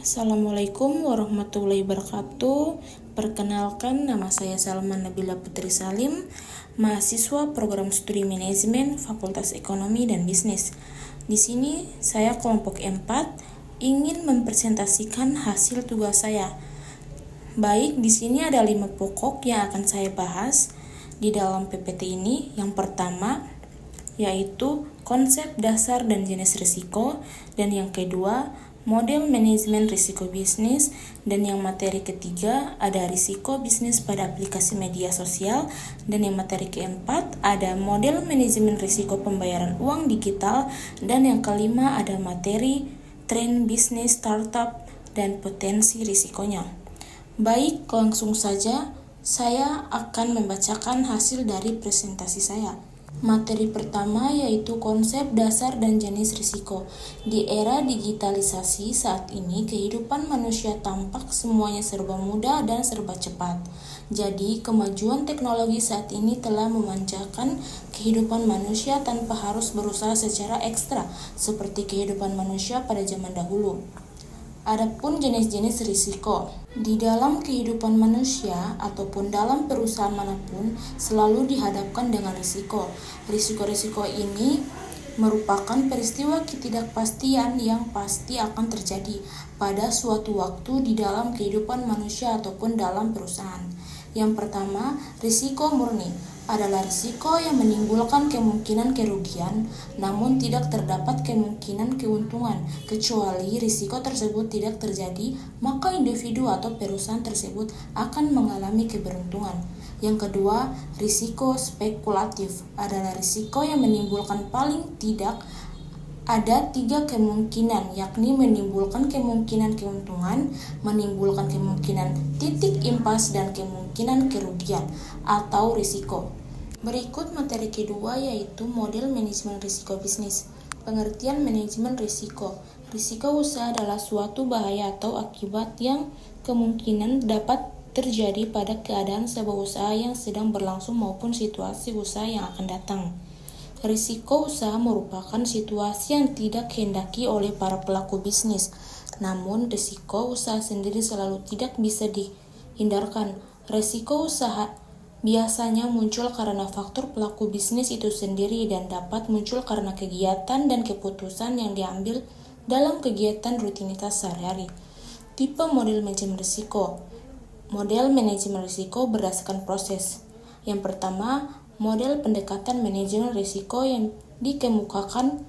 Assalamualaikum warahmatullahi wabarakatuh. Perkenalkan, nama saya Salman Nabila Putri Salim, mahasiswa program studi manajemen Fakultas Ekonomi dan Bisnis. Di sini saya kelompok 4 ingin mempresentasikan hasil tugas saya. Baik, di sini ada 5 pokok yang akan saya bahas di dalam PPT ini. Yang pertama yaitu konsep dasar dan jenis risiko, dan yang kedua model manajemen risiko bisnis, dan yang materi ketiga ada risiko bisnis pada aplikasi media sosial, dan yang materi keempat ada model manajemen risiko pembayaran uang digital, dan yang kelima ada materi tren bisnis startup dan potensi risikonya. Baik, langsung saja saya akan membacakan hasil dari presentasi saya. Materi pertama yaitu konsep dasar dan jenis risiko. Di era digitalisasi saat ini, kehidupan manusia tampak semuanya serba mudah dan serba cepat. Jadi, kemajuan teknologi saat ini telah memanjakan kehidupan manusia tanpa harus berusaha secara ekstra, seperti kehidupan manusia pada zaman dahulu. Adapun jenis-jenis risiko, di dalam kehidupan manusia ataupun dalam perusahaan manapun selalu dihadapkan dengan risiko. Risiko-risiko ini merupakan peristiwa ketidakpastian yang pasti akan terjadi pada suatu waktu di dalam kehidupan manusia ataupun dalam perusahaan. Yang pertama, risiko murni adalah risiko yang menimbulkan kemungkinan kerugian, namun tidak terdapat kemungkinan keuntungan. Kecuali risiko tersebut tidak terjadi, maka individu atau perusahaan tersebut akan mengalami keberuntungan. Yang kedua, risiko spekulatif adalah risiko yang menimbulkan paling tidak ada 3 kemungkinan, yakni menimbulkan kemungkinan keuntungan, menimbulkan kemungkinan titik impas, dan kemungkinan kerugian atau risiko. Berikut materi kedua yaitu model manajemen risiko bisnis. Pengertian manajemen risiko. Risiko usaha adalah suatu bahaya atau akibat yang kemungkinan dapat terjadi pada keadaan sebuah usaha yang sedang berlangsung maupun situasi usaha yang akan datang. Risiko usaha merupakan situasi yang tidak kehendaki oleh para pelaku bisnis. Namun, risiko usaha sendiri selalu tidak bisa dihindarkan. Risiko usaha biasanya muncul karena faktor pelaku bisnis itu sendiri dan dapat muncul karena kegiatan dan keputusan yang diambil dalam kegiatan rutinitas sehari-hari. Tipe model manajemen risiko. Model manajemen risiko berdasarkan proses. Yang pertama, model pendekatan manajemen risiko yang dikemukakan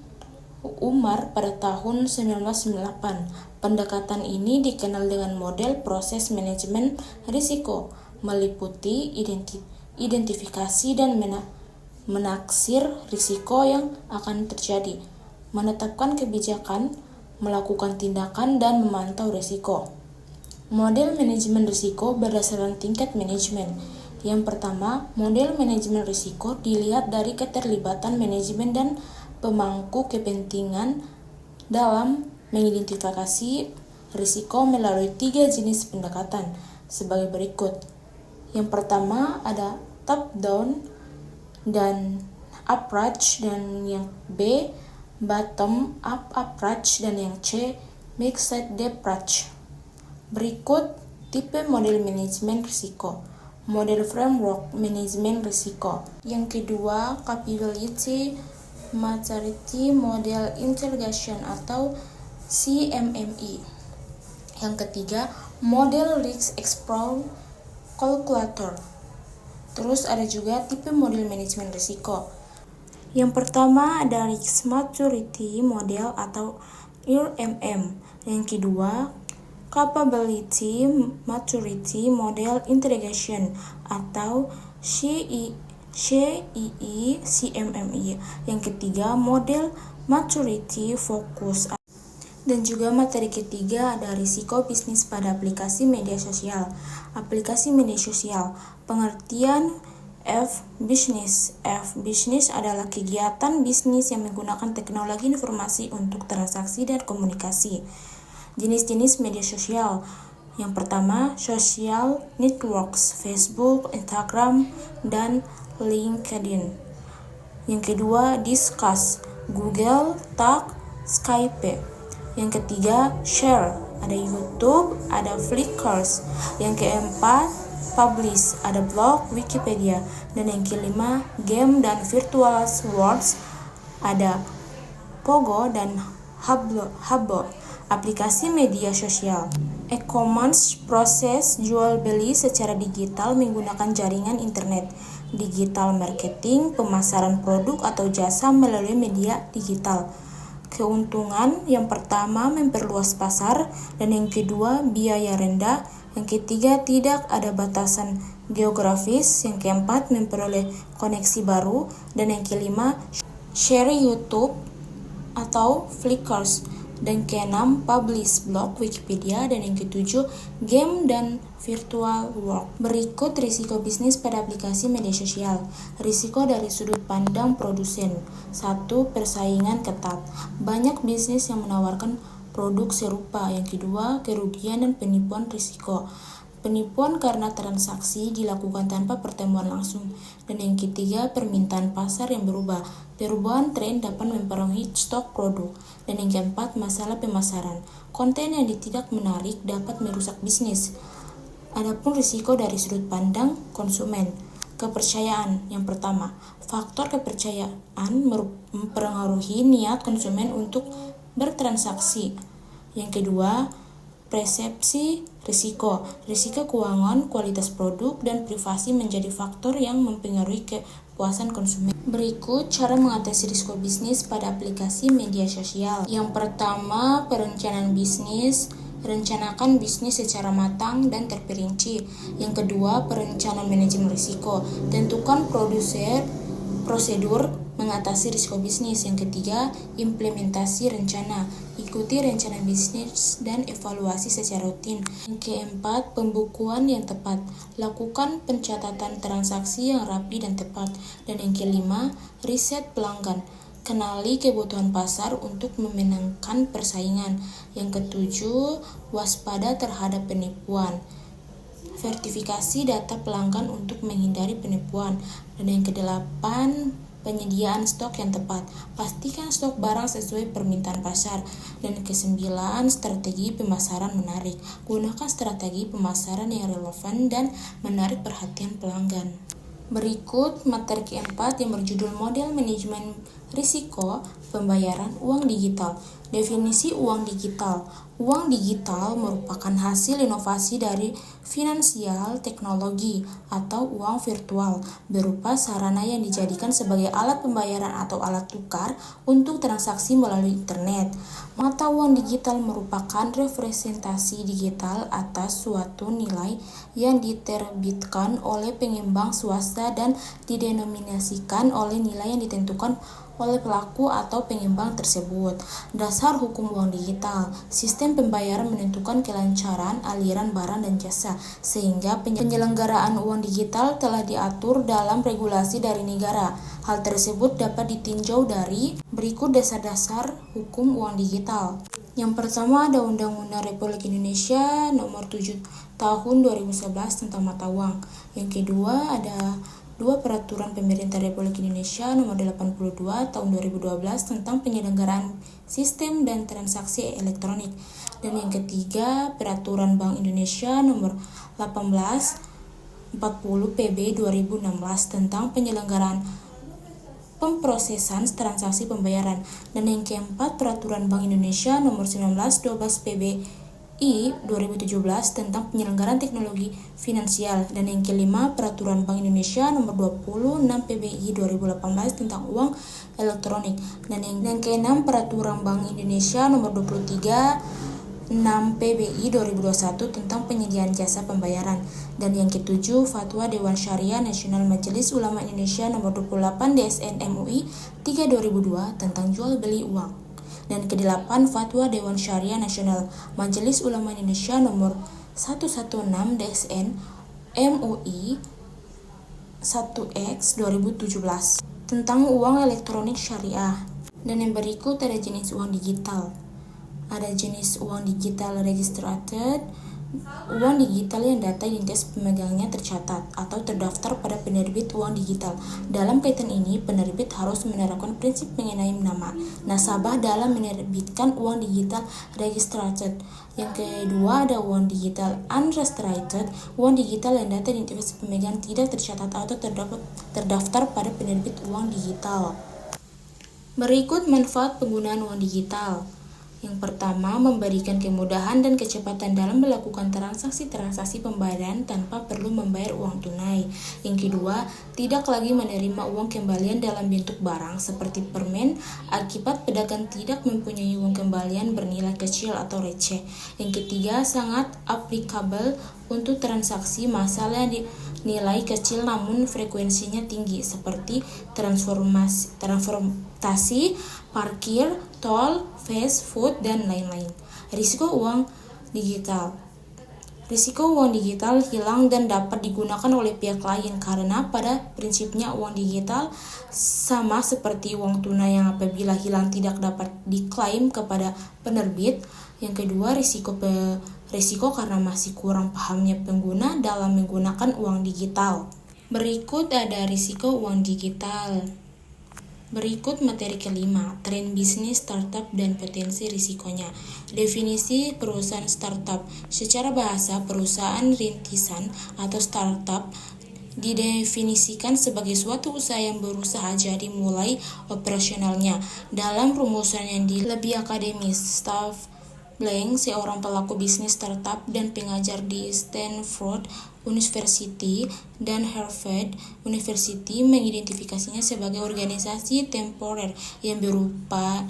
Umar pada tahun 1998. Pendekatan ini dikenal dengan model proses manajemen risiko, meliputi identifikasi dan menaksir risiko yang akan terjadi, menetapkan kebijakan, melakukan tindakan, dan memantau risiko. Model manajemen risiko berdasarkan tingkat manajemen. Yang pertama, model manajemen risiko dilihat dari keterlibatan manajemen dan pemangku kepentingan dalam mengidentifikasi risiko melalui 3 jenis pendekatan sebagai berikut. Yang pertama ada top-down dan approach, dan yang B bottom-up approach, dan yang C mixed approach. Berikut tipe model manajemen risiko. Model framework manajemen risiko. Yang kedua, capability maturity model integration atau CMMI. Yang ketiga, model risk explore calculator. Terus ada juga tipe model manajemen risiko. Yang pertama ada risk maturity model atau RMM. Yang kedua, capability maturity model integration atau CMMI. Yang ketiga, model maturity focus. Dan juga materi ketiga ada risiko bisnis pada aplikasi media sosial. Aplikasi media sosial. Pengertian F business. F business adalah kegiatan bisnis yang menggunakan teknologi informasi untuk transaksi dan komunikasi. Jenis-jenis media sosial. Yang pertama, social networks, Facebook, Instagram, dan LinkedIn. Yang kedua, Discuss, Google, Talk, Skype. Yang ketiga, Share, ada YouTube, ada Flickr. Yang keempat, publish, ada blog, Wikipedia. Dan yang kelima, game dan virtual worlds, ada Pogo dan Habbo, aplikasi media sosial. E-commerce, proses jual beli secara digital menggunakan jaringan internet. Digital marketing, pemasaran produk atau jasa melalui media digital. Keuntungan yang pertama memperluas pasar, dan yang kedua biaya rendah, yang ketiga tidak ada batasan geografis, yang keempat memperoleh koneksi baru, dan yang kelima share YouTube atau Flickr, dan keenam publish blog, Wikipedia, dan yang ketujuh game dan virtual world. Berikut risiko bisnis pada aplikasi media sosial. Risiko dari sudut pandang produsen. 1. Persaingan ketat. Banyak bisnis yang menawarkan produk serupa. Yang kedua, kerugian dan penipuan risiko. Penipuan karena transaksi dilakukan tanpa pertemuan langsung. Dan yang ketiga, permintaan pasar yang berubah. Perubahan tren dapat mempengaruhi stok produk. Dan yang keempat, masalah pemasaran. Konten yang tidak menarik dapat merusak bisnis. Adapun risiko dari sudut pandang konsumen. Kepercayaan. Yang pertama, faktor kepercayaan mempengaruhi niat konsumen untuk bertransaksi. Yang kedua, persepsi risiko. Risiko keuangan, kualitas produk, dan privasi menjadi faktor yang mempengaruhi kepuasan konsumen. Berikut cara mengatasi risiko bisnis pada aplikasi media sosial. Yang pertama, perencanaan bisnis. Rencanakan bisnis secara matang dan terperinci. Yang kedua, perencanaan manajemen risiko. Tentukan prosedur mengatasi risiko bisnis. Yang ketiga, implementasi rencana. Ikuti rencana bisnis dan evaluasi secara rutin. Yang keempat, pembukuan yang tepat. Lakukan pencatatan transaksi yang rapi dan tepat. Dan yang kelima, riset pelanggan. Kenali kebutuhan pasar untuk memenangkan persaingan. Yang ketujuh, waspada terhadap penipuan. Verifikasi data pelanggan untuk menghindari penipuan. Dan yang kedelapan, penyediaan stok yang tepat. Pastikan stok barang sesuai permintaan pasar. Dan kesembilan, strategi pemasaran menarik. Gunakan strategi pemasaran yang relevan dan menarik perhatian pelanggan. Berikut materi keempat yang berjudul Model Manajemen Risiko Pembayaran Uang Digital. Definisi uang digital. Uang digital merupakan hasil inovasi dari finansial teknologi atau uang virtual, berupa sarana yang dijadikan sebagai alat pembayaran atau alat tukar untuk transaksi melalui internet. Mata uang digital merupakan representasi digital atas suatu nilai yang diterbitkan oleh pengembang swasta dan didenominasikan oleh nilai yang ditentukan oleh pelaku atau pengembang tersebut. Dasar hukum uang digital. Sistem pembayaran menentukan kelancaran aliran barang dan jasa, sehingga penyelenggaraan uang digital telah diatur dalam regulasi dari negara. Hal tersebut dapat ditinjau dari berikut dasar-dasar hukum uang digital. Yang pertama ada Undang-Undang Republik Indonesia Nomor 7 Tahun 2011 tentang mata uang. Yang kedua ada Peraturan Pemerintah Republik Indonesia Nomor 82 Tahun 2012 tentang penyelenggaraan sistem dan transaksi elektronik. Dan yang ketiga, Peraturan Bank Indonesia Nomor 1840 PB 2016 tentang penyelenggaraan pemrosesan transaksi pembayaran. Dan yang keempat, Peraturan Bank Indonesia Nomor 1912 PB I 2017 tentang penyelenggaraan teknologi finansial. Dan yang kelima, Peraturan Bank Indonesia Nomor 26 PBI 2018 tentang uang elektronik. Dan yang keenam, Peraturan Bank Indonesia Nomor 23 6 PBI 2021 tentang penyediaan jasa pembayaran. Dan yang ketujuh, Fatwa Dewan Syariah Nasional Majelis Ulama Indonesia Nomor 28 DSN MUI 3 2002 tentang jual beli uang. Dan kedelapan, Fatwa Dewan Syariah Nasional Majelis Ulama Indonesia Nomor 116 DSN MUI 1X 2017 tentang uang elektronik syariah. Dan yang berikut ada jenis uang digital. Ada jenis uang digital registered, uang digital yang data identitas pemegangnya tercatat atau terdaftar pada penerbit uang digital. Dalam kaitan ini, penerbit harus menerapkan prinsip mengenai nama nasabah dalam menerbitkan uang digital registered. Yang kedua ada uang digital unregistered, uang digital yang data identitas pemegang tidak tercatat atau terdaftar pada penerbit uang digital. Berikut manfaat penggunaan uang digital. Yang pertama, memberikan kemudahan dan kecepatan dalam melakukan transaksi-transaksi pembayaran tanpa perlu membayar uang tunai. Yang kedua, tidak lagi menerima uang kembalian dalam bentuk barang seperti permen akibat pedagang tidak mempunyai uang kembalian bernilai kecil atau receh. Yang ketiga, sangat applicable untuk transaksi massal yang nilai kecil namun frekuensinya tinggi seperti transportasi, parkir, tol, fast food, dan lain-lain. Risiko uang digital. Risiko uang digital hilang dan dapat digunakan oleh pihak lain karena pada prinsipnya uang digital sama seperti uang tunai yang apabila hilang tidak dapat diklaim kepada penerbit. Yang kedua, risiko karena masih kurang pahamnya pengguna dalam menggunakan uang digital. Berikut ada risiko uang digital. Berikut materi kelima, tren bisnis startup dan potensi risikonya. Definisi perusahaan startup. Secara bahasa, perusahaan rintisan atau startup didefinisikan sebagai suatu usaha yang berusaha jadi mulai operasionalnya. Dalam rumusan yang lebih akademis, Steve Blank, seorang pelaku bisnis startup dan pengajar di Stanford University dan Harvard University, mengidentifikasinya sebagai organisasi temporer yang berupa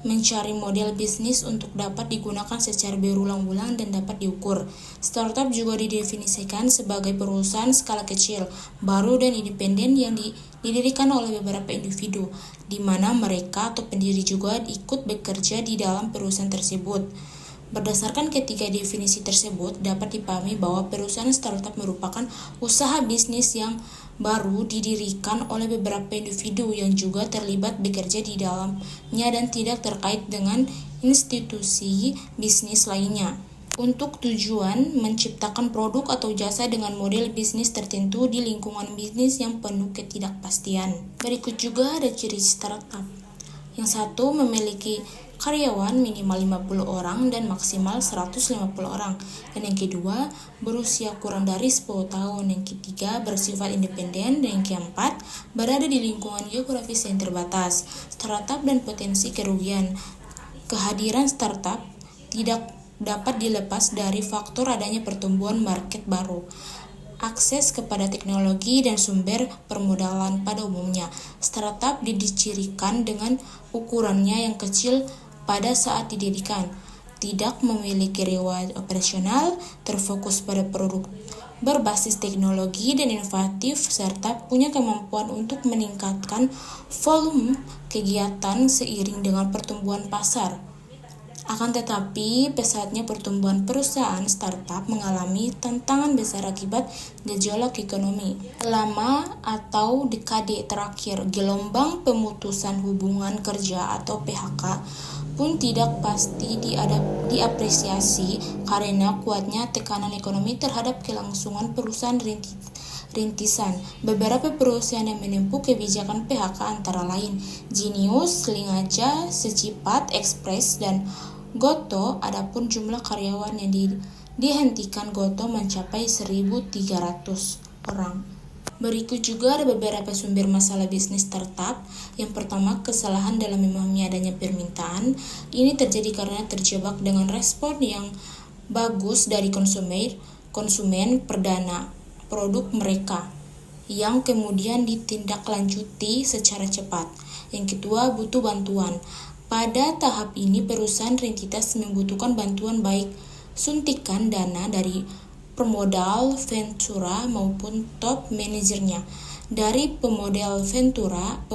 mencari model bisnis untuk dapat digunakan secara berulang-ulang dan dapat diukur. Startup juga didefinisikan sebagai perusahaan skala kecil, baru dan independen yang didirikan oleh beberapa individu, di mana mereka atau pendiri juga ikut bekerja di dalam perusahaan tersebut. Berdasarkan ketiga definisi tersebut, dapat dipahami bahwa perusahaan startup merupakan usaha bisnis yang baru didirikan oleh beberapa individu yang juga terlibat bekerja di dalamnya dan tidak terkait dengan institusi bisnis lainnya, untuk tujuan menciptakan produk atau jasa dengan model bisnis tertentu di lingkungan bisnis yang penuh ketidakpastian. Berikut juga ada ciri startup. Yang satu, memiliki karyawan minimal 50 orang dan maksimal 150 orang. Dan yang kedua, berusia kurang dari 10 tahun. Yang ketiga, bersifat independen. Dan yang keempat, berada di lingkungan geografis yang terbatas. Startup dan potensi kerugian. Kehadiran startup tidak dapat dilepas dari faktor adanya pertumbuhan market baru, akses kepada teknologi dan sumber permodalan pada umumnya. Startup dicirikan dengan ukurannya yang kecil pada saat didirikan, tidak memiliki riwayat operasional, terfokus pada produk berbasis teknologi dan inovatif, serta punya kemampuan untuk meningkatkan volume kegiatan seiring dengan pertumbuhan pasar. Akan tetapi, pesatnya pertumbuhan perusahaan startup mengalami tantangan besar akibat gejolak ekonomi. Lama atau dekade terakhir, gelombang pemutusan hubungan kerja atau PHK pun tidak pasti diapresiasi karena kuatnya tekanan ekonomi terhadap kelangsungan perusahaan rintisan. Beberapa perusahaan yang menempuh kebijakan PHK antara lain Genius, Lingaja, Secipat, Express, dan Goto. Adapun jumlah karyawan yang dihentikan Goto mencapai 1.300 orang. Berikut juga ada beberapa sumber masalah bisnis startup. Yang pertama, kesalahan dalam memahami adanya permintaan. Ini terjadi karena terjebak dengan respon yang bagus dari konsumen perdana produk mereka, yang kemudian ditindaklanjuti secara cepat. Yang kedua, butuh bantuan. Pada tahap ini, perusahaan rintisan membutuhkan bantuan baik suntikan dana dari pemodal ventura maupun top manajernya. Dari pemodal ventura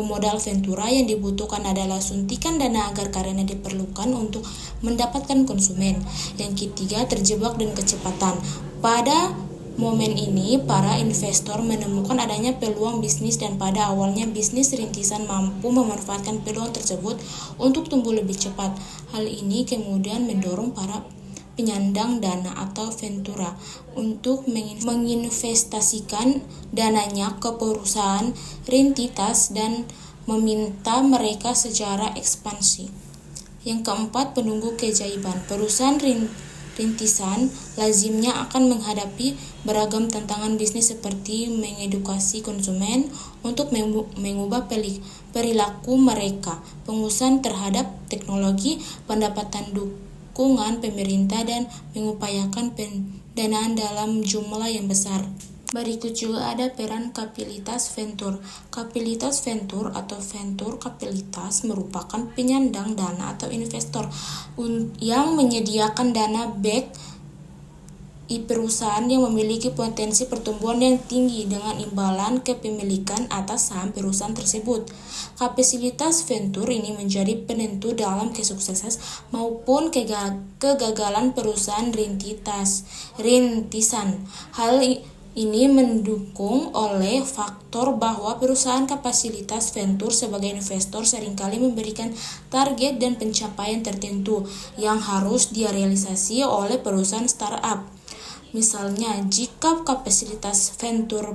yang dibutuhkan adalah suntikan dana agar karena diperlukan untuk mendapatkan konsumen. Yang ketiga, terjebak dan kecepatan. Pada momen ini, para investor menemukan adanya peluang bisnis dan pada awalnya bisnis rintisan mampu memanfaatkan peluang tersebut untuk tumbuh lebih cepat. Hal ini kemudian mendorong para penyandang dana atau ventura untuk menginvestasikan dananya ke perusahaan rintitas dan meminta mereka secara ekspansi. Yang keempat, penunggu keajaiban. Perusahaan rintisan lazimnya akan menghadapi beragam tantangan bisnis seperti mengedukasi konsumen untuk mengubah perilaku mereka, pengusahaan terhadap teknologi, pendapatan dukungan pemerintah, dan mengupayakan pendanaan dalam jumlah yang besar. Berikut juga ada peran kapitalitas venture. Kapitalitas venture atau venture kapitalitas merupakan penyandang dana atau investor yang menyediakan dana bagi perusahaan yang memiliki potensi pertumbuhan yang tinggi dengan imbalan kepemilikan atas saham perusahaan tersebut. Kapitalitas venture ini menjadi penentu dalam kesuksesan maupun kegagalan perusahaan rintisan. Hal ini mendukung oleh faktor bahwa perusahaan kapitalitas venture sebagai investor seringkali memberikan target dan pencapaian tertentu yang harus direalisasi oleh perusahaan startup. Misalnya, jika kapitalitas venture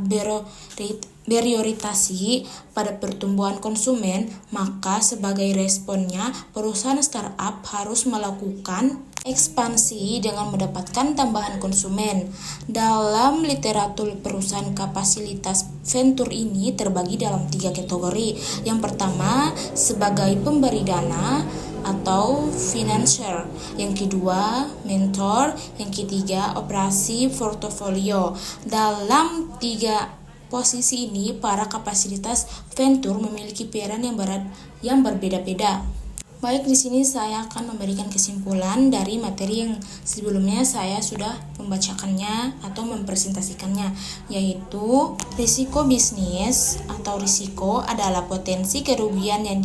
berorientasi pada pertumbuhan konsumen, maka sebagai responnya, perusahaan startup harus melakukan ekspansi dengan mendapatkan tambahan konsumen. Dalam literatur perusahaan kapitalitas venture ini terbagi dalam 3 kategori. Yang pertama, sebagai pemberi dana atau financier. Yang kedua, mentor. Yang ketiga, operasi portofolio. Dalam 3 posisi ini, para kapitalitas venture memiliki peran yang berbeda-beda. Baik, di sini saya akan memberikan kesimpulan dari materi yang sebelumnya saya sudah membacakannya atau mempresentasikannya, yaitu risiko bisnis atau risiko adalah potensi kerugian yang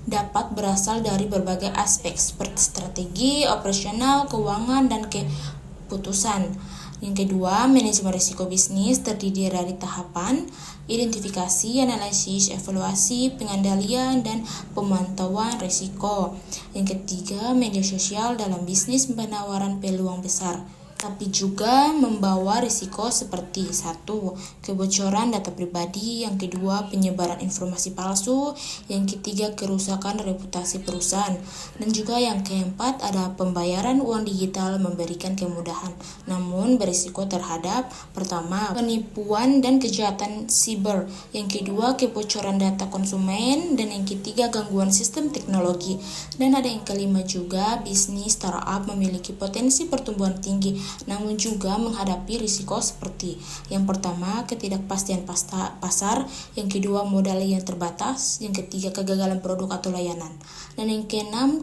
dapat berasal dari berbagai aspek seperti strategi, operasional, keuangan, dan keputusan. Yang kedua, manajemen risiko bisnis terdiri dari tahapan identifikasi, analisis, evaluasi, pengendalian, dan pemantauan risiko. Yang ketiga, media sosial dalam bisnis penawaran peluang besar, tapi juga membawa risiko seperti 1. Kebocoran data pribadi, yang kedua penyebaran informasi palsu, yang ketiga kerusakan reputasi perusahaan, dan juga yang keempat ada pembayaran uang digital memberikan kemudahan, namun berisiko terhadap pertama penipuan dan kejahatan siber, yang kedua kebocoran data konsumen, dan yang ketiga gangguan sistem teknologi. Dan ada yang kelima juga bisnis startup memiliki potensi pertumbuhan tinggi namun juga menghadapi risiko seperti yang pertama ketidakpastian pasar, yang kedua modal yang terbatas, yang ketiga kegagalan produk atau layanan, dan yang keenam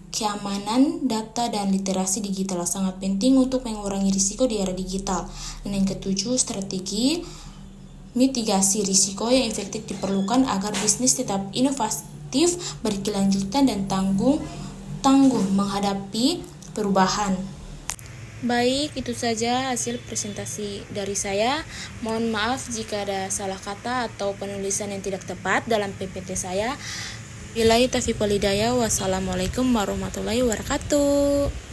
keamanan data dan literasi digital sangat penting untuk mengurangi risiko di era digital. Dan yang ketujuh, strategi mitigasi risiko yang efektif diperlukan agar bisnis tetap inovatif, berkelanjutan, dan tangguh menghadapi perubahan. Baik, itu saja hasil presentasi dari saya. Mohon maaf jika ada salah kata atau penulisan yang tidak tepat dalam PPT saya. Billahi taufiq wal hidayah. Wassalamualaikum warahmatullahi wabarakatuh.